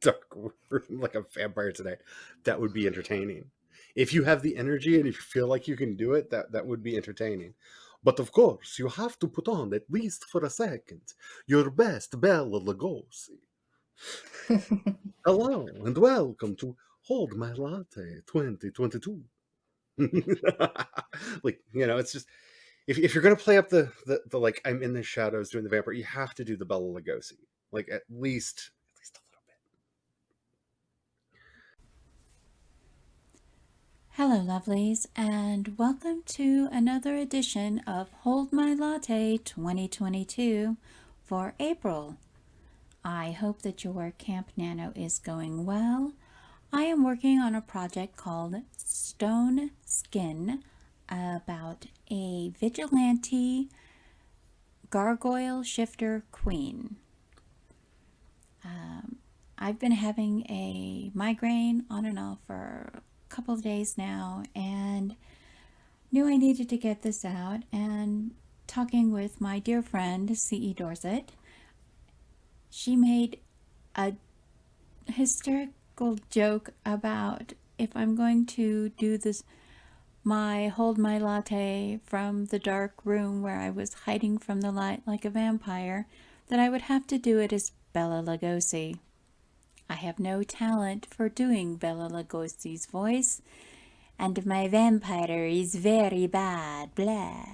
Dark room like a vampire tonight. That would be entertaining. If you have the energy and if you feel like you can do it, that would be entertaining. But of course, you have to put on, at least for a second, your best Bela Lugosi. Hello and welcome to Hold My Latte 2022. It's just if you're gonna play up the like I'm in the shadows doing the vampire, you have to do the Bela Lugosi. Like at least a little bit. Hello, lovelies, and welcome to another edition of Hold My Latte 2022 for April. I hope that your Camp Nano is going well. I am working on a project called Stone Skin about a vigilante gargoyle shifter queen. I've been having a migraine on and off for a couple of days now and knew I needed to get this out. And talking with my dear friend, C.E. Dorsett, she made a hysterical joke about if I'm going to do this, my hold my latte from the dark room where I was hiding from the light like a vampire, that I would have to do it as Bela Lugosi. I have no talent for doing Bela Lugosi's voice, and my vampire is very bad, blah.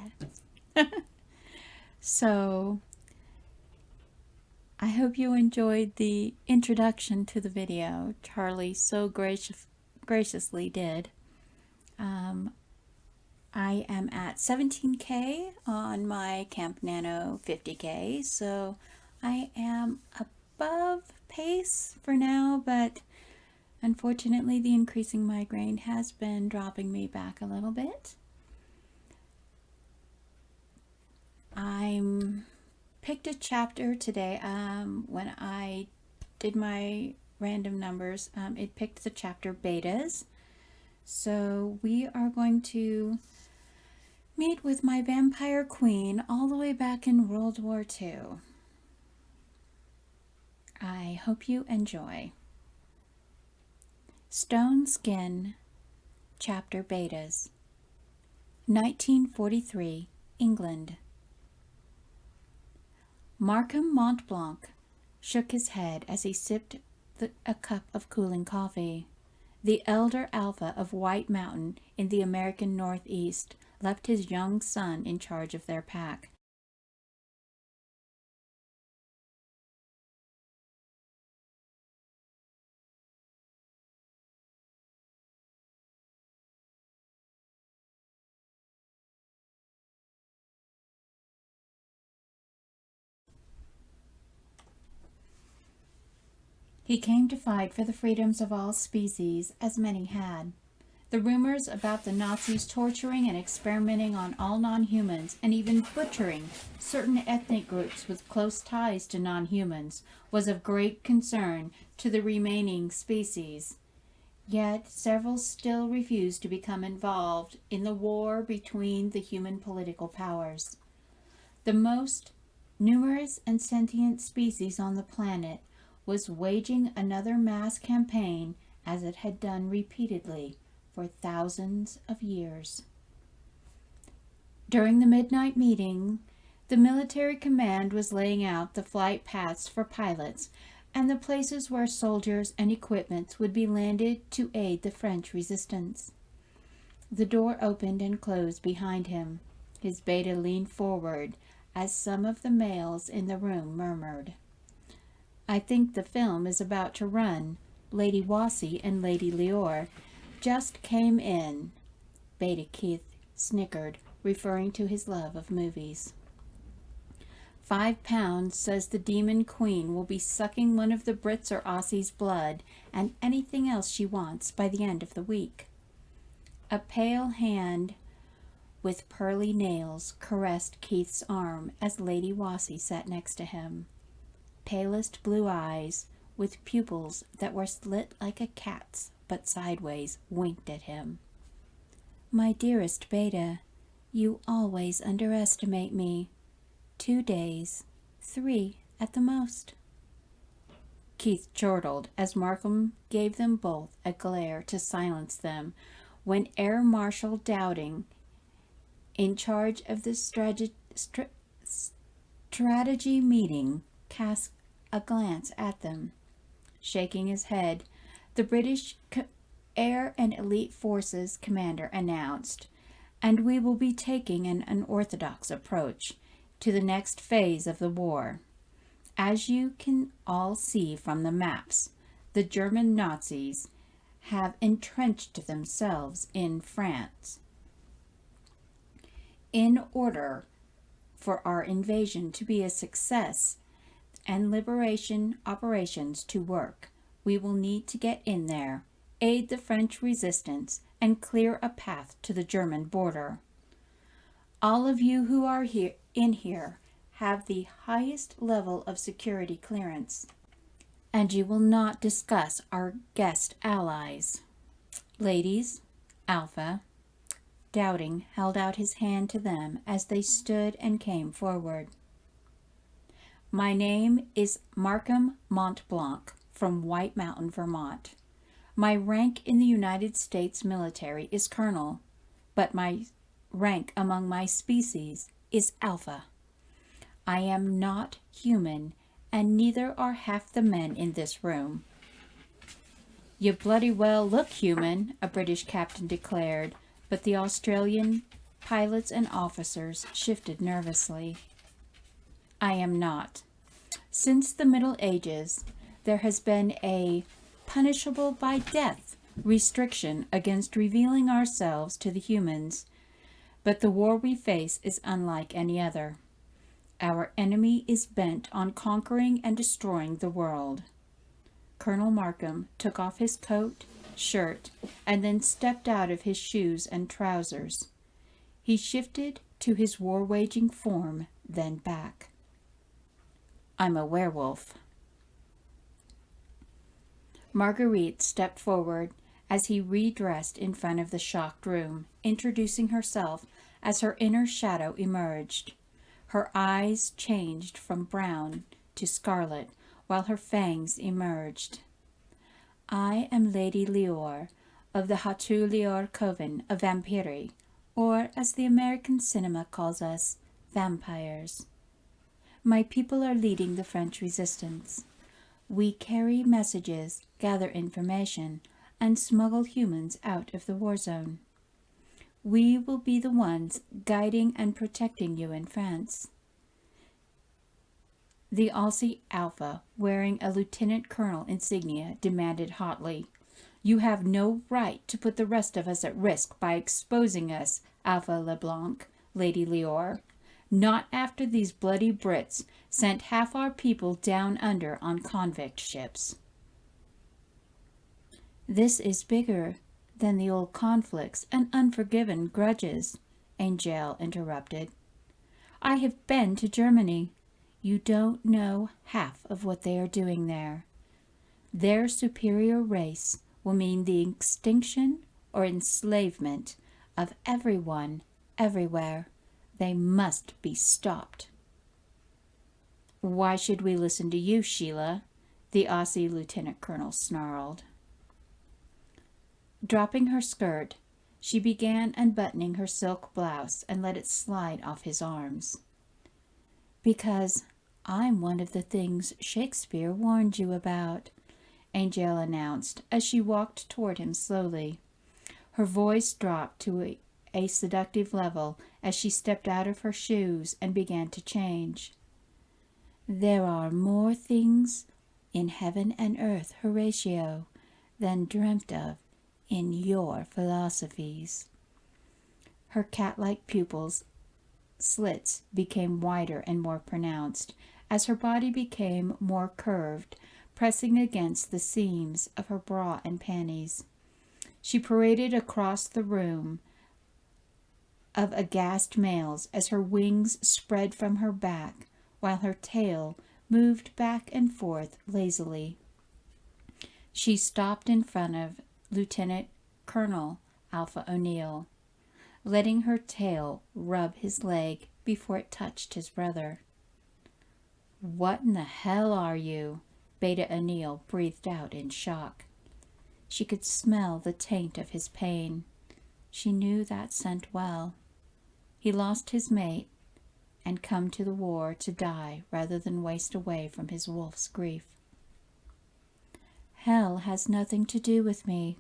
So, I hope you enjoyed the introduction to the video. Charlie so graciously did. I am at 17K on my Camp Nano 50K, so I am above pace for now, but unfortunately the increasing migraine has been dropping me back a little bit. I'm picked a chapter today. When I did my random numbers, it picked the chapter betas. So we are going to meet with my vampire queen all the way back in World War II. I hope you enjoy. Stone Skin, chapter betas. 1943, England. Markham Montblanc shook his head as he sipped a cup of cooling coffee. The elder alpha of White Mountain in the American Northeast left his young son in charge of their pack. He came to fight for the freedoms of all species, as many had. The rumors about the Nazis torturing and experimenting on all non-humans and even butchering certain ethnic groups with close ties to non-humans was of great concern to the remaining species. Yet several still refused to become involved in the war between the human political powers. The most numerous and sentient species on the planet was waging another mass campaign as it had done repeatedly for thousands of years. During the midnight meeting, the military command was laying out the flight paths for pilots and the places where soldiers and equipment would be landed to aid the French resistance. The door opened and closed behind him. His beta leaned forward as some of the males in the room murmured. I think the film is about to run. Lady Wassie and Lady Leor just came in. Beta Keith snickered, referring to his love of movies. 5 pounds says the demon queen will be sucking one of the Brits or Aussies' blood and anything else she wants by the end of the week. A pale hand with pearly nails caressed Keith's arm as Lady Wassie sat next to him. Palest blue eyes, with pupils that were slit like a cat's but sideways, winked at him. My dearest Beta, you always underestimate me. 2 days, 3 at the most. Keith chortled as Markham gave them both a glare to silence them, when Air Marshal Dowding, in charge of the strategy meeting, cast a glance at them. Shaking his head, the British Air and Elite Forces commander announced, "And we will be taking an unorthodox approach to the next phase of the war. As you can all see from the maps, the German Nazis have entrenched themselves in France. In order for our invasion to be a success and liberation operations to work, we will need to get in there, aid the French resistance, and clear a path to the German border. All of you who are here have the highest level of security clearance, and you will not discuss our guest allies. Ladies, Alpha." Dowding held out his hand to them as they stood and came forward. "My name is Markham Montblanc from White Mountain, Vermont. My rank in the United States military is colonel, but my rank among my species is Alpha. I am not human, and neither are half the men in this room." "You bloody well look human," a British captain declared, but the Australian pilots and officers shifted nervously. "I am not. Since the Middle Ages, there has been a punishable by death restriction against revealing ourselves to the humans, but the war we face is unlike any other. Our enemy is bent on conquering and destroying the world." Colonel Markham took off his coat, shirt, and then stepped out of his shoes and trousers. He shifted to his war-waging form, then back. "I'm a werewolf." Marguerite stepped forward as he redressed in front of the shocked room, introducing herself as her inner shadow emerged. Her eyes changed from brown to scarlet, while her fangs emerged. "I am Lady Leor of the Hatu Leor Coven of Vampiri, or as the American cinema calls us, vampires. My people are leading the French resistance. We carry messages, gather information, and smuggle humans out of the war zone. We will be the ones guiding and protecting you in France." The Aussie Alpha, wearing a lieutenant colonel insignia, demanded hotly, "You have no right to put the rest of us at risk by exposing us, Alpha LeBlanc, Lady Leor. Not after these bloody Brits sent half our people down under on convict ships." "This is bigger than the old conflicts and unforgiven grudges," Angel interrupted. "I have been to Germany. You don't know half of what they are doing there. Their superior race will mean the extinction or enslavement of everyone, everywhere. They must be stopped." "Why should we listen to you, Sheila?" the Aussie lieutenant colonel snarled. Dropping her skirt, she began unbuttoning her silk blouse and let it slide off his arms. "Because I'm one of the things Shakespeare warned you about," Angel announced as she walked toward him slowly. Her voice dropped to a seductive level as she stepped out of her shoes and began to change. "There are more things in heaven and earth, Horatio, than dreamt of in your philosophies." Her cat-like pupils slits became wider and more pronounced as her body became more curved, pressing against the seams of her bra and panties. She paraded across the room of aghast males as her wings spread from her back, while her tail moved back and forth lazily. She stopped in front of Lieutenant Colonel Alpha O'Neill, letting her tail rub his leg before it touched his brother. "What in the hell are you?" Beta O'Neill breathed out in shock. She could smell the taint of his pain. She knew that scent well. He lost his mate and come to the war to die rather than waste away from his wolf's grief. Hell has nothing to do with me.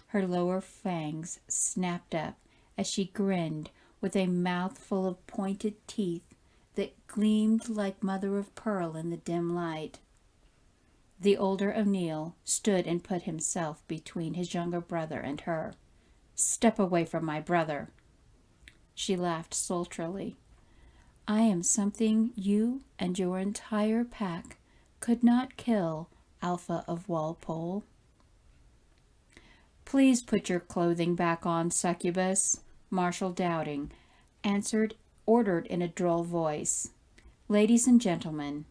Her lower fangs snapped up as she grinned with a mouthful of pointed teeth that gleamed like mother of pearl in the dim light. The older O'Neill stood and put himself between his younger brother and her. "Step away from my brother." She laughed sultrily. "I am something you and your entire pack could not kill, Alpha of Walpole." "Please put your clothing back on, succubus," Marshal Dowding ordered in a droll voice. "Ladies and gentlemen,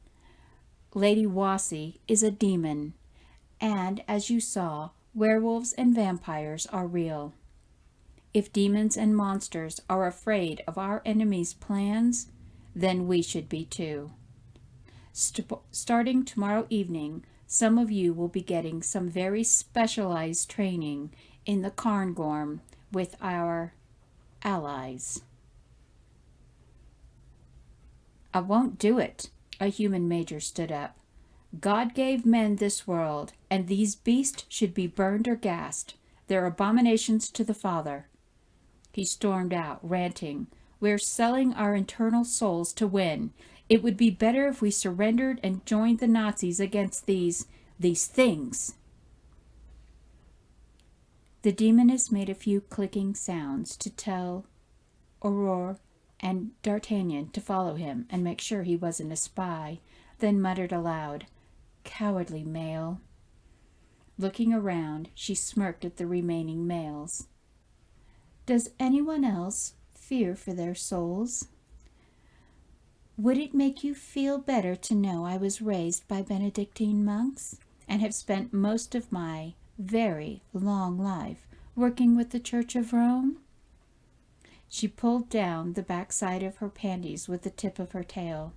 Lady Wasi is a demon, and as you saw, werewolves and vampires are real. If demons and monsters are afraid of our enemies' plans, then we should be too. Starting tomorrow evening, some of you will be getting some very specialized training in the Cairngorm with our allies." "I won't do it." A human major stood up. "God gave men this world, and these beasts should be burned or gassed. They're abominations to the Father." He stormed out, ranting, "We're selling our eternal souls to win. It would be better if we surrendered and joined the Nazis against these things." The demoness made a few clicking sounds to tell Aurore and D'Artagnan to follow him and make sure he wasn't a spy, then muttered aloud, "Cowardly male." Looking around, she smirked at the remaining males. "Does anyone else fear for their souls? Would it make you feel better to know I was raised by Benedictine monks and have spent most of my very long life working with the Church of Rome?" She pulled down the backside of her panties with the tip of her tail.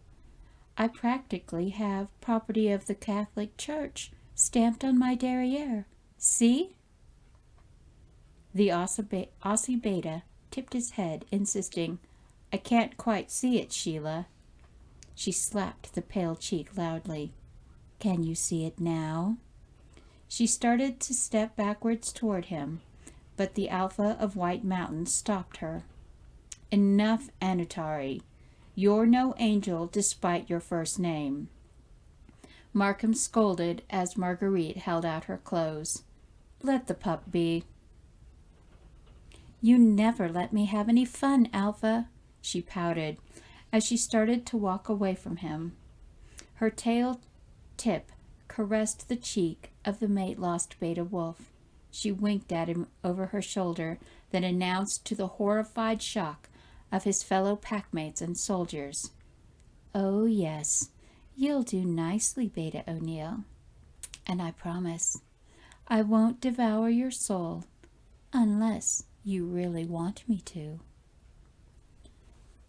"I practically have property of the Catholic Church stamped on my derriere. See?" The Aussie Beta tipped his head, insisting, "I can't quite see it, Sheila." She slapped the pale cheek loudly. "Can you see it now?" She started to step backwards toward him, but the Alpha of White Mountain stopped her. "Enough, Anutari. You're no angel despite your first name." Markham scolded as Marguerite held out her clothes. "Let the pup be." "You never let me have any fun, Alpha," she pouted as she started to walk away from him. Her tail tip caressed the cheek of the mate-lost beta wolf. She winked at him over her shoulder, then announced to the horrified shock of his fellow packmates and soldiers, "Oh, yes, you'll do nicely, Beta O'Neill. And I promise I won't devour your soul unless you really want me to."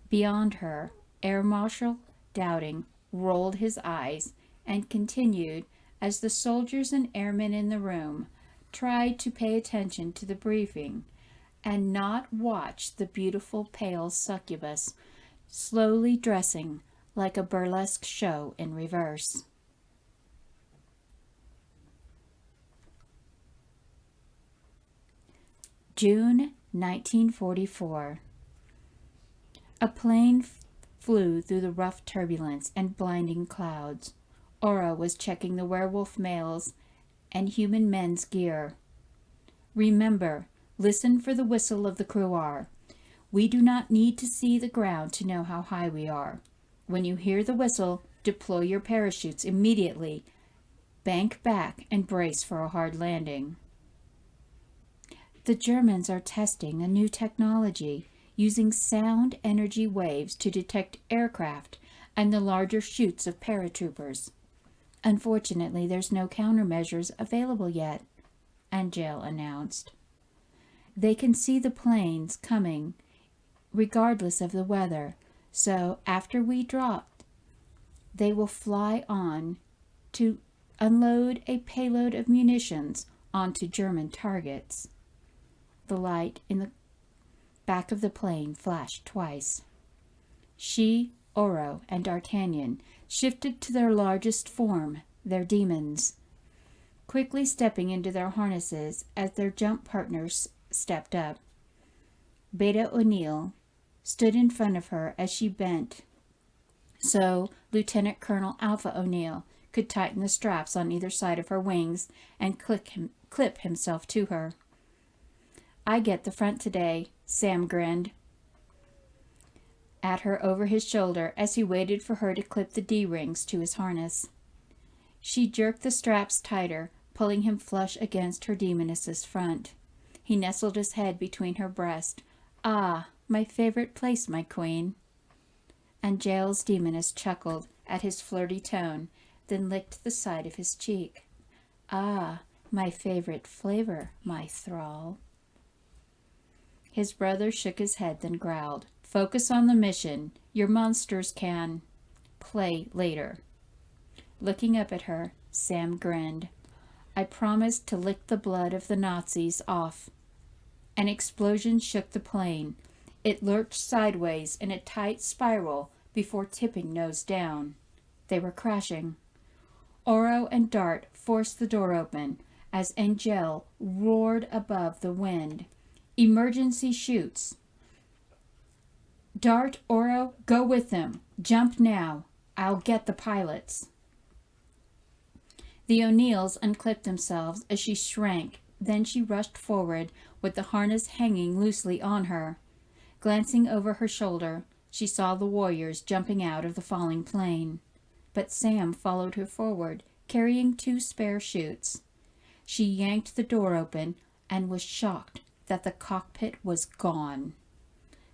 Beyond her, Air Marshal Dowding rolled his eyes and continued as the soldiers and airmen in the room tried to pay attention to the briefing and not watch the beautiful pale succubus slowly dressing like a burlesque show in reverse. June 1944. A plane flew through the rough turbulence and blinding clouds. Aura was checking the werewolf males and human men's gear. "Remember, listen for the whistle of the cruar. We do not need to see the ground to know how high we are. When you hear the whistle, deploy your parachutes immediately. Bank back and brace for a hard landing." The Germans are testing a new technology using sound energy waves to detect aircraft and the larger chutes of paratroopers. Unfortunately, there's no countermeasures available yet, Angel announced. They can see the planes coming regardless of the weather, so after we drop, they will fly on to unload a payload of munitions onto German targets. The light in the back of the plane flashed twice. She, Oro, and D'Artagnan shifted to their largest form, their demons, quickly stepping into their harnesses as their jump partners stepped up. Beta O'Neill stood in front of her as she bent, so Lieutenant Colonel Alpha O'Neill could tighten the straps on either side of her wings and clip himself to her. "I get the front today," Sam grinned at her over his shoulder as he waited for her to clip the D-rings to his harness. She jerked the straps tighter, pulling him flush against her demoness's front. He nestled his head between her breast. "Ah, my favorite place, my queen." And Jael's demoness chuckled at his flirty tone, then licked the side of his cheek. "Ah, my favorite flavor, my thrall." His brother shook his head, then growled, "Focus on the mission. Your monsters can play later." Looking up at her, Sam grinned. "I promised to lick the blood of the Nazis off." An explosion shook the plane. It lurched sideways in a tight spiral before tipping nose down. They were crashing. Oro and Dart forced the door open as Angel roared above the wind. "Emergency chutes. Dart, Oro, go with them. Jump now. I'll get the pilots." The O'Neills unclipped themselves as she shrank. Then she rushed forward with the harness hanging loosely on her. Glancing over her shoulder, she saw the warriors jumping out of the falling plane. But Sam followed her forward, carrying 2 spare chutes. She yanked the door open and was shocked that the cockpit was gone.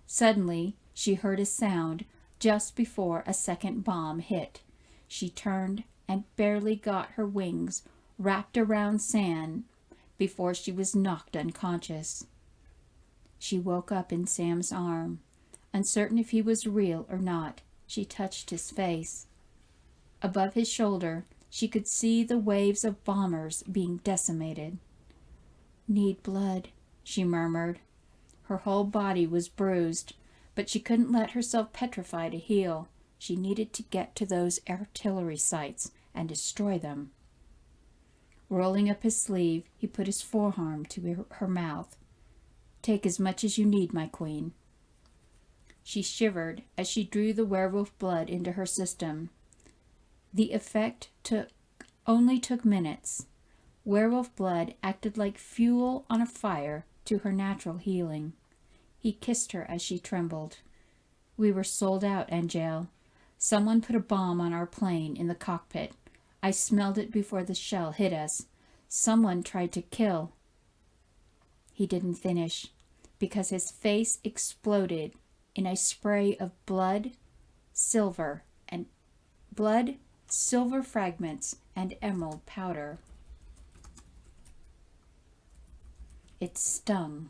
Suddenly, she heard a sound just before a second bomb hit. She turned and barely got her wings wrapped around Sam before she was knocked unconscious. She woke up in Sam's arm. Uncertain if he was real or not, she touched his face. Above his shoulder, she could see the waves of bombers being decimated. "Need blood," she murmured. Her whole body was bruised, but she couldn't let herself petrify to heal. She needed to get to those artillery sites and destroy them. Rolling up his sleeve, he put his forearm to her mouth. "Take as much as you need, my queen." She shivered as she drew the werewolf blood into her system. The effect only took minutes. Werewolf blood acted like fuel on a fire to her natural healing. He kissed her as she trembled. "We were sold out, Angel. Someone put a bomb on our plane in the cockpit. I smelled it before the shell hit us. Someone tried to kill." He didn't finish, because his face exploded in a spray of silver fragments, and emerald powder. It stung.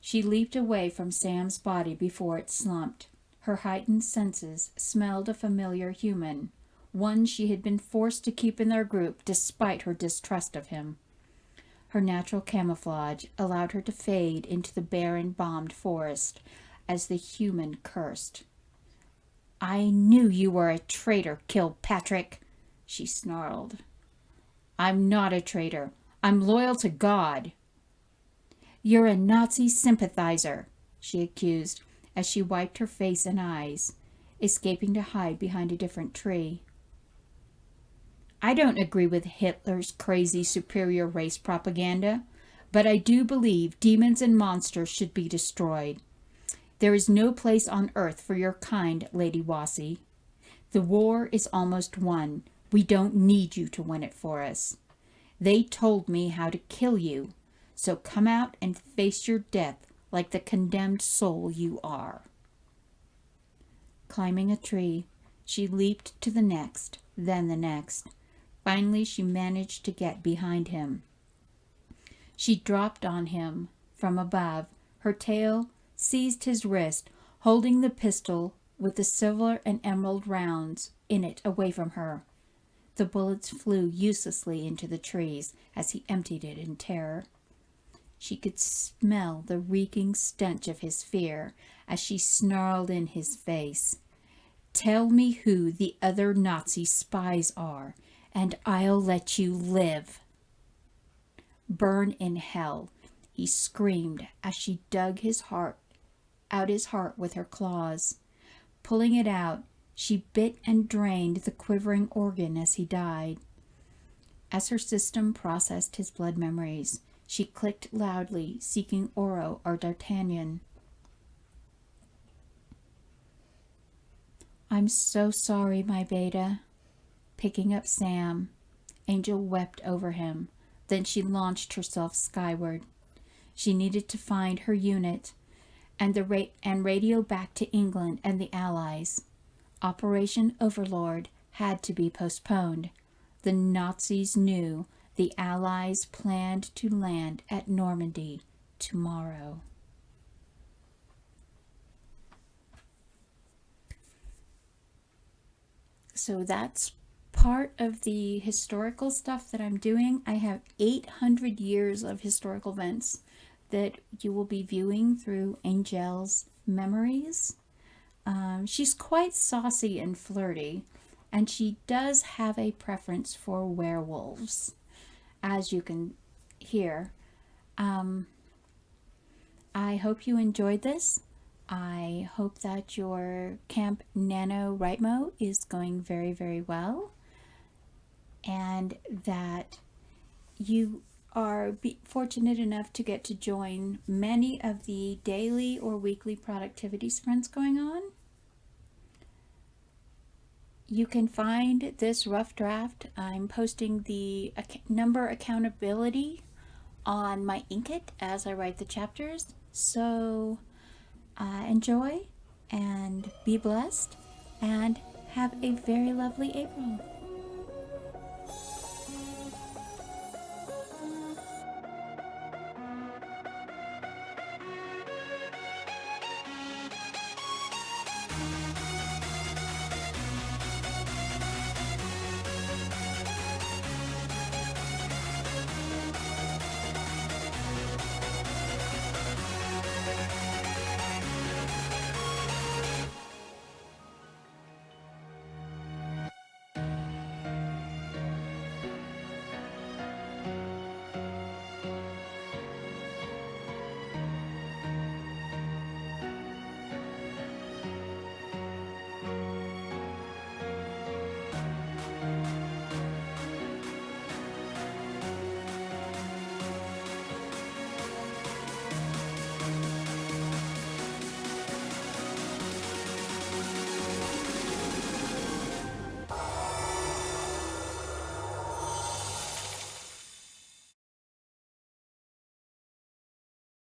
She leaped away from Sam's body before it slumped. Her heightened senses smelled a familiar human, one she had been forced to keep in their group despite her distrust of him. Her natural camouflage allowed her to fade into the barren, bombed forest as the human cursed. "I knew you were a traitor, Kilpatrick," she snarled. "I'm not a traitor. I'm loyal to God." "You're a Nazi sympathizer," she accused as she wiped her face and eyes, escaping to hide behind a different tree. "I don't agree with Hitler's crazy superior race propaganda, but I do believe demons and monsters should be destroyed. There is no place on earth for your kind, Lady Wasi. The war is almost won. We don't need you to win it for us. They told me how to kill you, so come out and face your death like the condemned soul you are." Climbing a tree, she leaped to the next, then the next. Finally, she managed to get behind him. She dropped on him from above. Her tail seized his wrist, holding the pistol with the silver and emerald rounds in it away from her. The bullets flew uselessly into the trees as he emptied it in terror. She could smell the reeking stench of his fear as she snarled in his face. "Tell me who the other Nazi spies are, and I'll let you live." "Burn in hell," he screamed as she dug his heart with her claws. Pulling it out, she bit and drained the quivering organ as he died. As her system processed his blood memories, she clicked loudly, seeking Oro or D'Artagnan. "I'm so sorry, my beta." Picking up Sam, Angel wept over him. Then she launched herself skyward. She needed to find her unit and radio back to England and the Allies. Operation Overlord had to be postponed. The Nazis knew the Allies planned to land at Normandy tomorrow. So that's part of the historical stuff that I'm doing. I have 800 years of historical events that you will be viewing through Angel's memories. She's quite saucy and flirty, and she does have a preference for werewolves, as you can hear. I hope you enjoyed this. I hope that your Camp NaNo is going very, very well, and that you are fortunate enough to get to join many of the daily or weekly productivity sprints going on. You can find this rough draft. I'm posting the number accountability on my Inkitt as I write the chapters. So enjoy and be blessed and have a very lovely April.